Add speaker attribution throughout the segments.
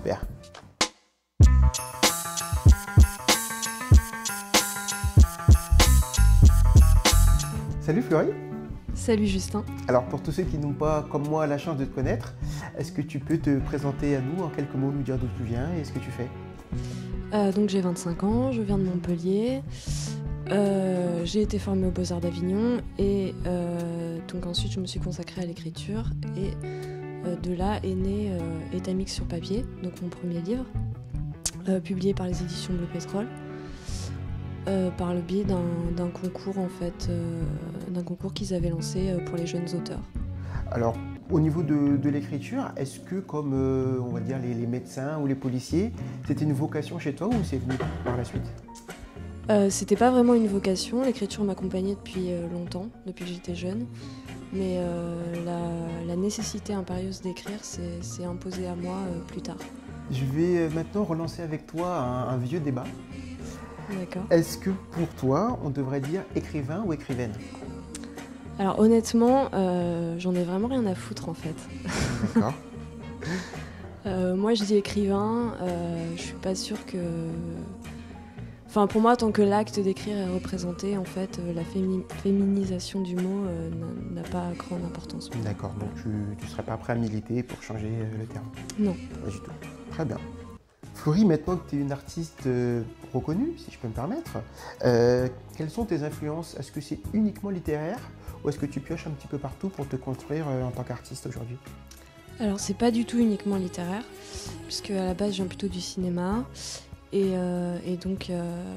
Speaker 1: Super. Salut Florie.
Speaker 2: Salut Justin.
Speaker 1: Alors pour tous ceux qui n'ont pas, comme moi, la chance de te connaître, est-ce que tu peux te présenter à nous en quelques mots, nous dire d'où tu viens et ce que tu fais?
Speaker 2: Donc j'ai 25 ans, je viens de Montpellier. J'ai été formée aux Beaux-Arts d'Avignon et donc ensuite je me suis consacrée à l'écriture et de là est né Etamix sur papier, donc mon premier livre, publié par les éditions Bleu Pétrole, par le biais d'un concours en fait, d'un concours qu'ils avaient lancé pour les jeunes auteurs.
Speaker 1: Alors au niveau de l'écriture, est-ce que comme on va dire les médecins ou les policiers, c'était une vocation chez toi ou c'est venu par la suite?
Speaker 2: C'était pas vraiment une vocation, l'écriture m'accompagnait depuis longtemps, depuis que j'étais jeune, mais la nécessité impérieuse d'écrire s'est imposée à moi plus tard.
Speaker 1: Je vais maintenant relancer avec toi un vieux débat.
Speaker 2: D'accord.
Speaker 1: Est-ce que pour toi, on devrait dire écrivain ou écrivaine?
Speaker 2: Alors honnêtement, j'en ai vraiment rien à foutre en fait.
Speaker 1: D'accord.
Speaker 2: Moi je dis écrivain, je suis pas sûre que... Enfin pour moi, tant que l'acte d'écrire est représenté, en fait, la féminisation du mot n'a pas grande importance.
Speaker 1: D'accord, donc tu ne serais pas prêt à militer pour changer le terme?
Speaker 2: Non.
Speaker 1: Pas du tout. Très bien. Florie, maintenant que tu es une artiste reconnue, si je peux me permettre, quelles sont tes influences? Est-ce que c'est uniquement littéraire ou est-ce que tu pioches un petit peu partout pour te construire en tant qu'artiste aujourd'hui?
Speaker 2: Alors c'est pas du tout uniquement littéraire, puisque à la base je viens plutôt du cinéma. Et donc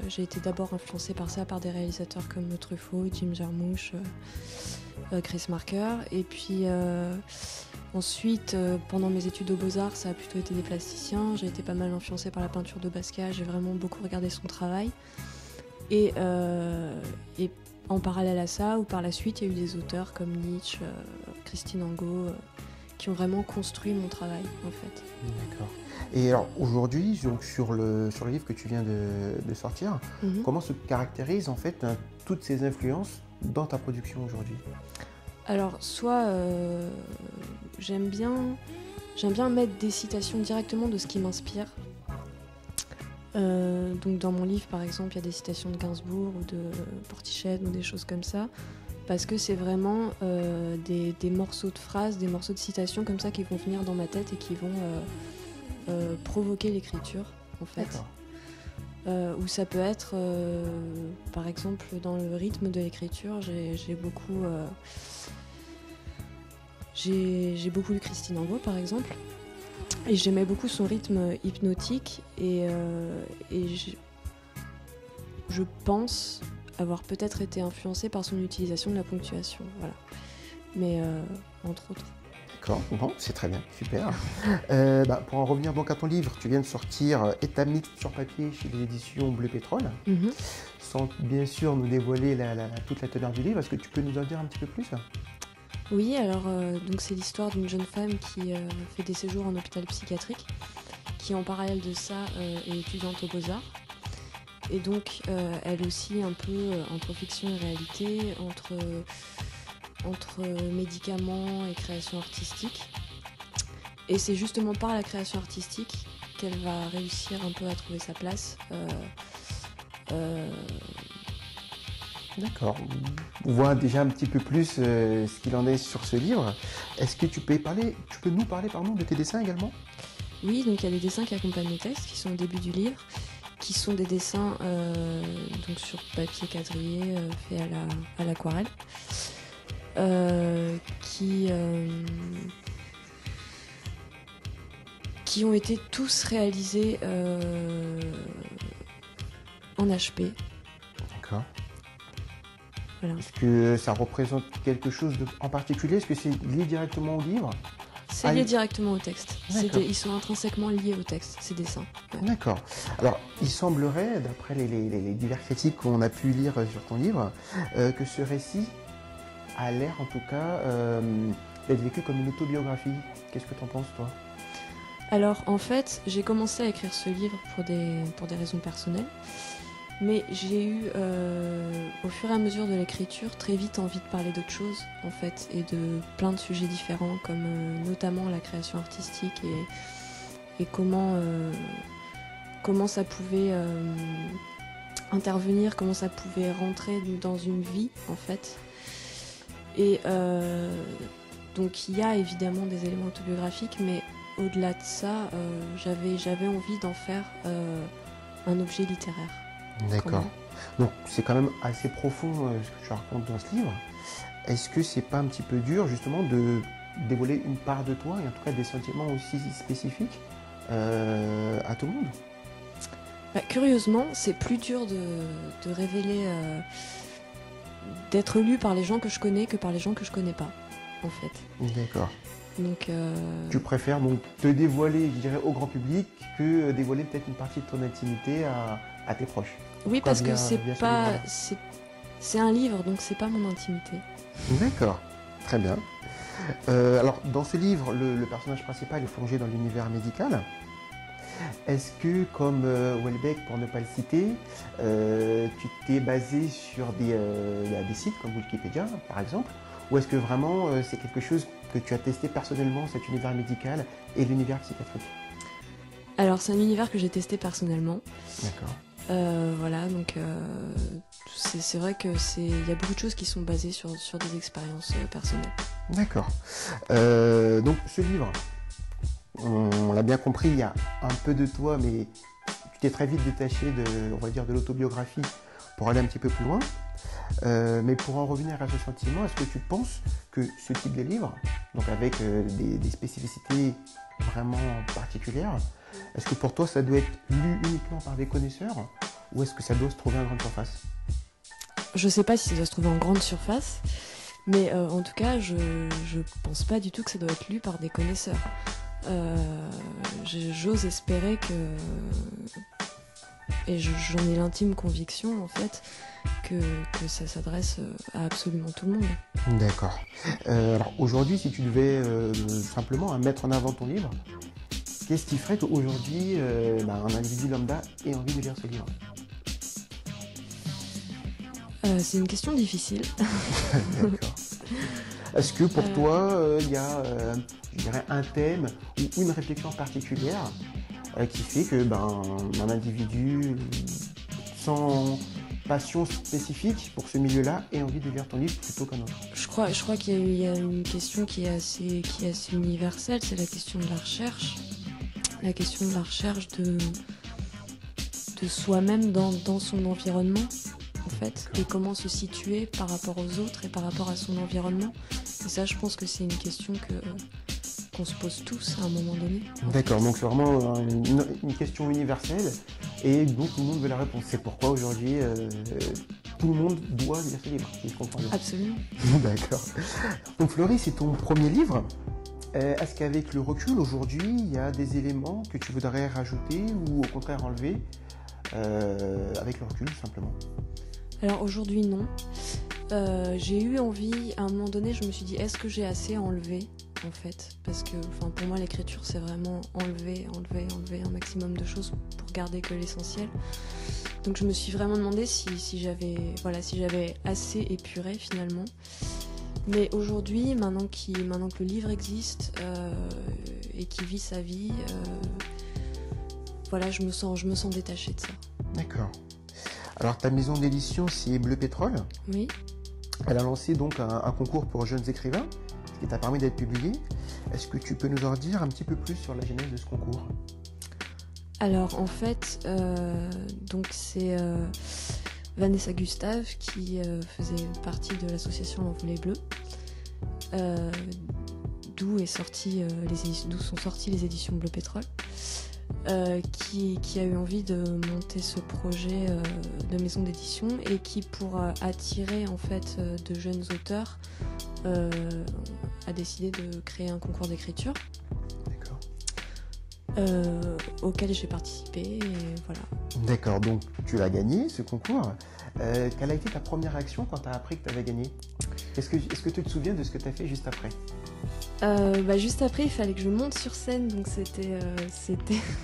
Speaker 2: j'ai été d'abord influencée par ça, par des réalisateurs comme Truffaut, Jim Jarmusch, Chris Marker. Et puis ensuite, pendant mes études aux Beaux-Arts, ça a plutôt été des plasticiens. J'ai été pas mal influencée par la peinture de Basquiat, j'ai vraiment beaucoup regardé son travail. Et en parallèle à ça, ou par la suite, il y a eu des auteurs comme Nietzsche, Christine Angot, qui ont vraiment construit mon travail en fait.
Speaker 1: D'accord. Et alors aujourd'hui, donc sur le livre que tu viens de sortir, comment se caractérisent en fait toutes ces influences dans ta production aujourd'hui?
Speaker 2: Alors soit j'aime bien mettre des citations directement de ce qui m'inspire. Donc dans mon livre par exemple, il y a des citations de Gainsbourg ou de Portichet ou des choses comme ça. Parce que c'est vraiment des morceaux de phrases, des morceaux de citations comme ça qui vont venir dans ma tête et qui vont provoquer l'écriture, en fait. Ou ça peut être, par exemple, dans le rythme de l'écriture, j'ai beaucoup lu Christine Angot, par exemple. Et j'aimais beaucoup son rythme hypnotique et je pense avoir peut-être été influencée par son utilisation de la ponctuation, voilà. Mais entre autres.
Speaker 1: D'accord, bon, c'est très bien, super. Pour en revenir donc à ton livre, tu viens de sortir Etamix sur papier chez les éditions Bleu Pétrole, sans bien sûr nous dévoiler toute la teneur du livre. Est-ce que tu peux nous en dire un petit peu plus?
Speaker 2: Oui, alors donc c'est l'histoire d'une jeune femme qui fait des séjours en hôpital psychiatrique, qui en parallèle de ça est étudiante aux Beaux-Arts. Et donc, elle aussi, un peu entre fiction et réalité, entre médicaments et création artistique. Et c'est justement par la création artistique qu'elle va réussir un peu à trouver sa place.
Speaker 1: D'accord. On voit déjà un petit peu plus ce qu'il en est sur ce livre. Est-ce que tu peux nous parler de tes dessins également?
Speaker 2: Oui, donc il y a les dessins qui accompagnent le texte, qui sont au début du livre, qui sont des dessins donc sur papier quadrillé fait à l'aquarelle, qui ont été tous réalisés en HP.
Speaker 1: D'accord.
Speaker 2: Voilà.
Speaker 1: Est-ce que ça représente quelque chose en particulier? Est-ce que c'est lié directement au livre?
Speaker 2: C'est lié directement au texte. Ils sont intrinsèquement liés au texte, ces dessins.
Speaker 1: Ouais. D'accord. Alors, il semblerait, d'après les divers critiques qu'on a pu lire sur ton livre, que ce récit a l'air, en tout cas, d'être vécu comme une autobiographie. Qu'est-ce que tu en penses, toi?
Speaker 2: Alors, en fait, j'ai commencé à écrire ce livre pour des raisons personnelles. Mais j'ai eu, au fur et à mesure de l'écriture, très vite envie de parler d'autres choses, en fait, et de plein de sujets différents, comme notamment la création artistique et comment ça pouvait intervenir, comment ça pouvait rentrer dans une vie en fait. Et donc il y a évidemment des éléments autobiographiques, mais au-delà de ça, j'avais envie d'en faire un objet littéraire.
Speaker 1: D'accord. Donc c'est quand même assez profond ce que tu racontes dans ce livre. Est-ce que c'est pas un petit peu dur justement de dévoiler une part de toi et en tout cas des sentiments aussi spécifiques à tout le monde?
Speaker 2: Curieusement, c'est plus dur de révéler, d'être lu par les gens que je connais que par les gens que je connais pas, en fait.
Speaker 1: D'accord.
Speaker 2: Donc,
Speaker 1: tu préfères donc te dévoiler, je dirais, au grand public que dévoiler peut-être une partie de ton intimité à tes proches?
Speaker 2: Oui, parce que c'est un livre, donc c'est pas mon intimité.
Speaker 1: D'accord, très bien. Alors, dans ce livre, le personnage principal est plongé dans l'univers médical. Est-ce que, comme Houellebecq, pour ne pas le citer, tu t'es basé sur des sites comme Wikipédia, par exemple, ou est-ce que vraiment c'est quelque chose que tu as testé personnellement, cet univers médical et l'univers psychiatrique?
Speaker 2: Alors, c'est un univers que j'ai testé personnellement.
Speaker 1: D'accord.
Speaker 2: Voilà, donc c'est vrai que y a beaucoup de choses qui sont basées sur des expériences personnelles.
Speaker 1: D'accord. Donc ce livre, on l'a bien compris, il y a un peu de toi, mais tu t'es très vite détaché on va dire, de l'autobiographie pour aller un petit peu plus loin. Mais pour en revenir à ce sentiment, est-ce que tu penses que ce type de livre, donc avec des spécificités vraiment particulières, est-ce que pour toi ça doit être lu uniquement par des connaisseurs ou est-ce que ça doit se trouver en grande surface?
Speaker 2: Je sais pas si ça doit se trouver en grande surface, mais en tout cas je pense pas du tout que ça doit être lu par des connaisseurs. J'ose espérer et j'en ai l'intime conviction en fait que ça s'adresse à absolument tout le monde.
Speaker 1: D'accord. Alors aujourd'hui, si tu devais simplement mettre en avant ton livre, qu'est-ce qui ferait qu'aujourd'hui un individu lambda ait envie de lire ce livre?
Speaker 2: C'est une question difficile.
Speaker 1: D'accord. Est-ce que pour toi, il y a je dirais un thème ou une réflexion particulière qui fait que un individu sans passion spécifique pour ce milieu-là ait envie de lire ton livre plutôt qu'un autre?
Speaker 2: Je crois qu'il y a une question qui est assez universelle, c'est la question de la recherche. La question de la recherche de soi-même dans son environnement, en fait, et comment se situer par rapport aux autres et par rapport à son environnement. Et ça, je pense que c'est une question qu'on se pose tous à un moment donné.
Speaker 1: D'accord, donc c'est vraiment une question universelle et donc tout le monde veut la réponse. C'est pourquoi aujourd'hui tout le monde doit lire ce livre, si je comprends bien.
Speaker 2: Absolument.
Speaker 1: D'accord. Donc Florie, c'est ton premier livre. Est-ce qu'avec le recul aujourd'hui, il y a des éléments que tu voudrais rajouter ou au contraire enlever avec le recul simplement?
Speaker 2: Alors aujourd'hui non. J'ai eu envie, à un moment donné, je me suis dit est-ce que j'ai assez enlevé en fait, parce que pour moi l'écriture c'est vraiment enlever un maximum de choses pour garder que l'essentiel. Donc je me suis vraiment demandé si j'avais assez épuré finalement. Mais aujourd'hui, maintenant que le livre existe et qu'il vit sa vie, je me sens détachée de ça.
Speaker 1: D'accord. Alors ta maison d'édition, c'est Bleu Pétrole.
Speaker 2: Oui.
Speaker 1: Elle a lancé donc un concours pour jeunes écrivains, ce qui t'a permis d'être publié. Est-ce que tu peux nous en dire un petit peu plus sur la genèse de ce concours?
Speaker 2: Alors en fait, donc c'est Vanessa Gustave qui faisait partie de l'association L'Envolée Bleue, d'où sont sorties les éditions Bleu Pétrole, qui a eu envie de monter ce projet de maison d'édition et qui, pour attirer en fait de jeunes auteurs, a décidé de créer un concours d'écriture.
Speaker 1: D'accord.
Speaker 2: Auquel j'ai participé et voilà.
Speaker 1: D'accord, donc tu l'as gagné ce concours. Quelle a été ta première réaction quand tu as appris que tu avais gagné? Est-ce que tu te souviens de ce que tu as fait juste après?
Speaker 2: Juste après, il fallait que je monte sur scène, donc c'était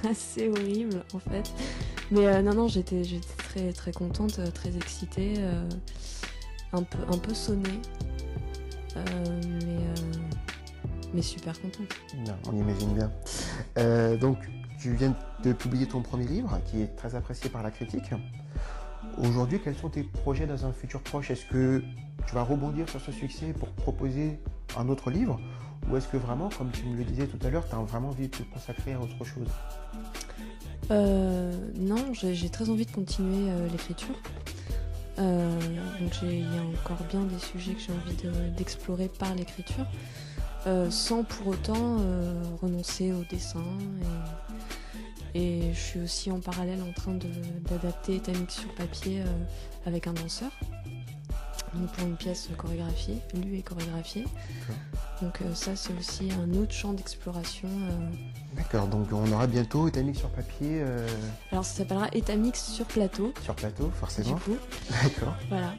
Speaker 2: assez horrible en fait. Mais non, j'étais très très contente, très excitée, un peu sonnée, mais super contente.
Speaker 1: Non, on imagine bien. Donc tu viens de publier ton premier livre, qui est très apprécié par la critique. Aujourd'hui, quels sont tes projets dans un futur proche? Est-ce que tu vas rebondir sur ce succès pour proposer un autre livre? Ou est-ce que vraiment, comme tu me le disais tout à l'heure, tu as vraiment envie de te consacrer à autre chose?
Speaker 2: Non, j'ai très envie de continuer l'écriture. Donc il y a encore bien des sujets que j'ai envie d'explorer par l'écriture, sans pour autant renoncer au dessin. Et je suis aussi en parallèle en train d'adapter Etamix sur papier avec un danseur, donc pour une pièce chorégraphiée, lue et chorégraphiée. Donc ça c'est aussi un autre champ d'exploration.
Speaker 1: D'accord, donc on aura bientôt Etamix sur papier.
Speaker 2: Alors ça s'appellera Etamix sur plateau.
Speaker 1: Sur plateau, forcément.
Speaker 2: Du coup.
Speaker 1: D'accord.
Speaker 2: Voilà.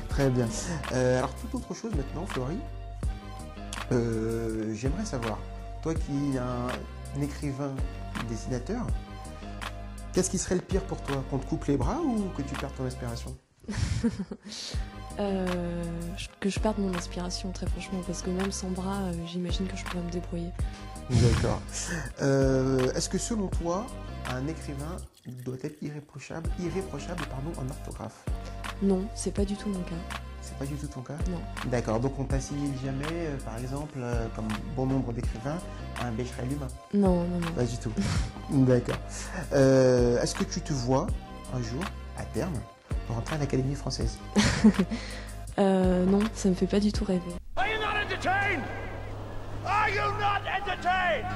Speaker 1: Très bien. Alors toute autre chose maintenant, Florie. J'aimerais savoir, toi qui es un écrivain, dessinateur, qu'est-ce qui serait le pire pour toi? Qu'on te coupe les bras ou que tu perdes ton inspiration?
Speaker 2: Que je perde mon inspiration, très franchement, parce que même sans bras, j'imagine que je pourrais me débrouiller.
Speaker 1: D'accord. Est-ce que selon toi, un écrivain doit être irréprochable en orthographe?
Speaker 2: Non, c'est pas du tout mon cas.
Speaker 1: C'est pas du tout ton cas?
Speaker 2: Non.
Speaker 1: D'accord, donc on t'assimile jamais, par exemple, comme bon nombre d'écrivains, à un Becherel humain?
Speaker 2: Non.
Speaker 1: Pas du tout. D'accord. Est-ce que tu te vois un jour, à terme, rentrer à l'Académie française?
Speaker 2: Non, ça me fait pas du tout rêver.
Speaker 3: Are you not entertained? Are you not entertained?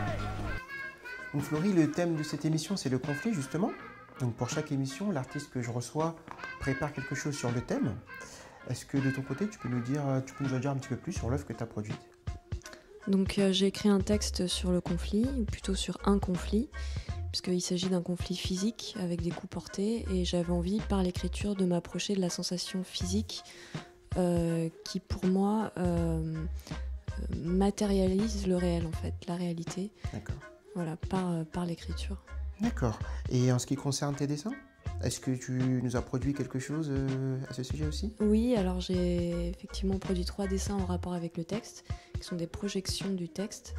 Speaker 1: Donc Florie, le thème de cette émission, c'est le conflit, justement. Donc pour chaque émission, l'artiste que je reçois prépare quelque chose sur le thème. Est-ce que de ton côté, tu peux nous en dire un petit peu plus sur l'œuvre que tu as produite?
Speaker 2: Donc j'ai écrit un texte sur le conflit, ou plutôt sur un conflit, puisqu'il s'agit d'un conflit physique avec des coups portés, et j'avais envie, par l'écriture, de m'approcher de la sensation physique qui, pour moi, matérialise le réel, en fait, la réalité.
Speaker 1: D'accord.
Speaker 2: Voilà, par l'écriture.
Speaker 1: D'accord. Et en ce qui concerne tes dessins, est-ce que tu nous as produit quelque chose à ce sujet aussi?
Speaker 2: Oui, alors j'ai effectivement produit 3 dessins en rapport avec le texte, qui sont des projections du texte.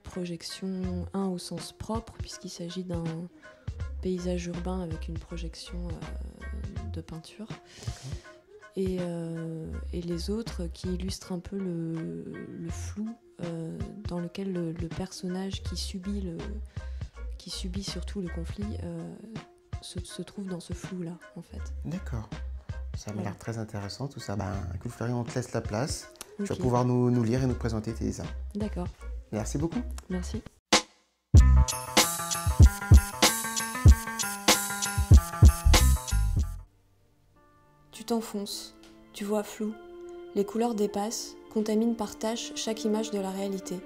Speaker 2: Projection 1 au sens propre, puisqu'il s'agit d'un paysage urbain avec une projection de peinture. Et les autres qui illustrent un peu le flou dans lequel le personnage qui subit surtout le conflit se trouve dans ce flou-là, en fait.
Speaker 1: D'accord. Ça m'a l'air très intéressant tout ça. Écoute Florie, on te laisse la place.
Speaker 2: Okay.
Speaker 1: Tu vas pouvoir nous lire et nous présenter tes dessins.
Speaker 2: D'accord.
Speaker 1: Merci beaucoup.
Speaker 2: Merci. Tu t'enfonces, tu vois flou. Les couleurs dépassent, contaminent par taches chaque image de la réalité.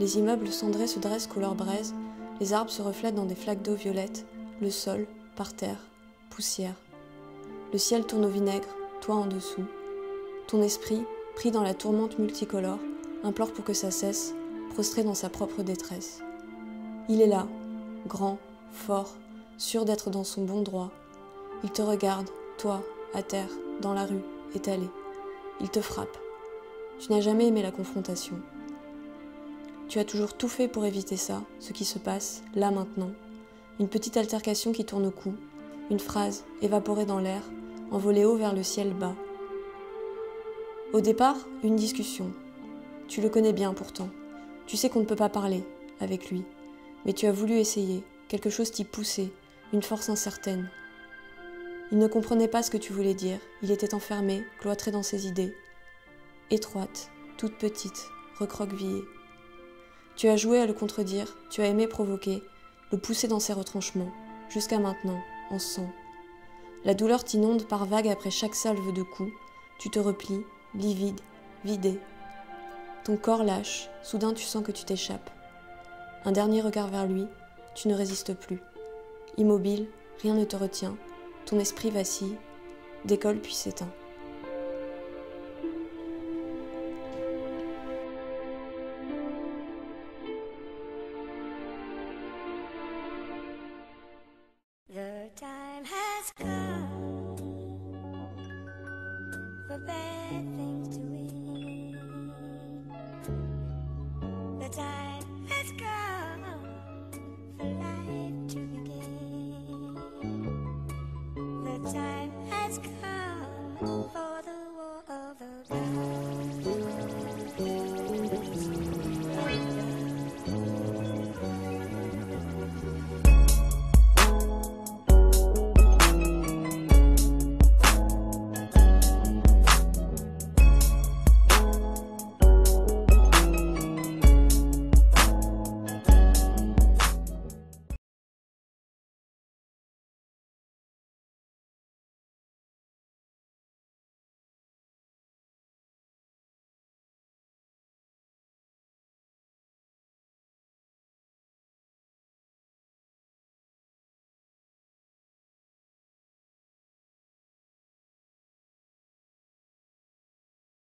Speaker 2: Les immeubles cendrés se dressent couleur braise, les arbres se reflètent dans des flaques d'eau violette, le sol, par terre, poussière. Le ciel tourne au vinaigre, toi en dessous. Ton esprit, pris dans la tourmente multicolore, implore pour que ça cesse, prostré dans sa propre détresse. Il est là, grand, fort, sûr d'être dans son bon droit. Il te regarde, toi, à terre, dans la rue, étalé. Il te frappe. Tu n'as jamais aimé la confrontation. Tu as toujours tout fait pour éviter ça, ce qui se passe, là maintenant. Une petite altercation qui tourne au cou, une phrase évaporée dans l'air, envolée haut vers le ciel bas. Au départ, une discussion. Tu le connais bien pourtant. Tu sais qu'on ne peut pas parler avec lui. Mais tu as voulu essayer, quelque chose t'y poussait, une force incertaine. Il ne comprenait pas ce que tu voulais dire, il était enfermé, cloîtré dans ses idées. Étroite, toute petite, recroquevillée. Tu as joué à le contredire, tu as aimé provoquer, le pousser dans ses retranchements, jusqu'à maintenant, en sang. La douleur t'inonde par vagues après chaque salve de coups, tu te replies, livide, vidé. Ton corps lâche, soudain tu sens que tu t'échappes. Un dernier regard vers lui, tu ne résistes plus. Immobile, rien ne te retient, ton esprit vacille, décolle puis s'éteint.
Speaker 4: The time has come for bad things.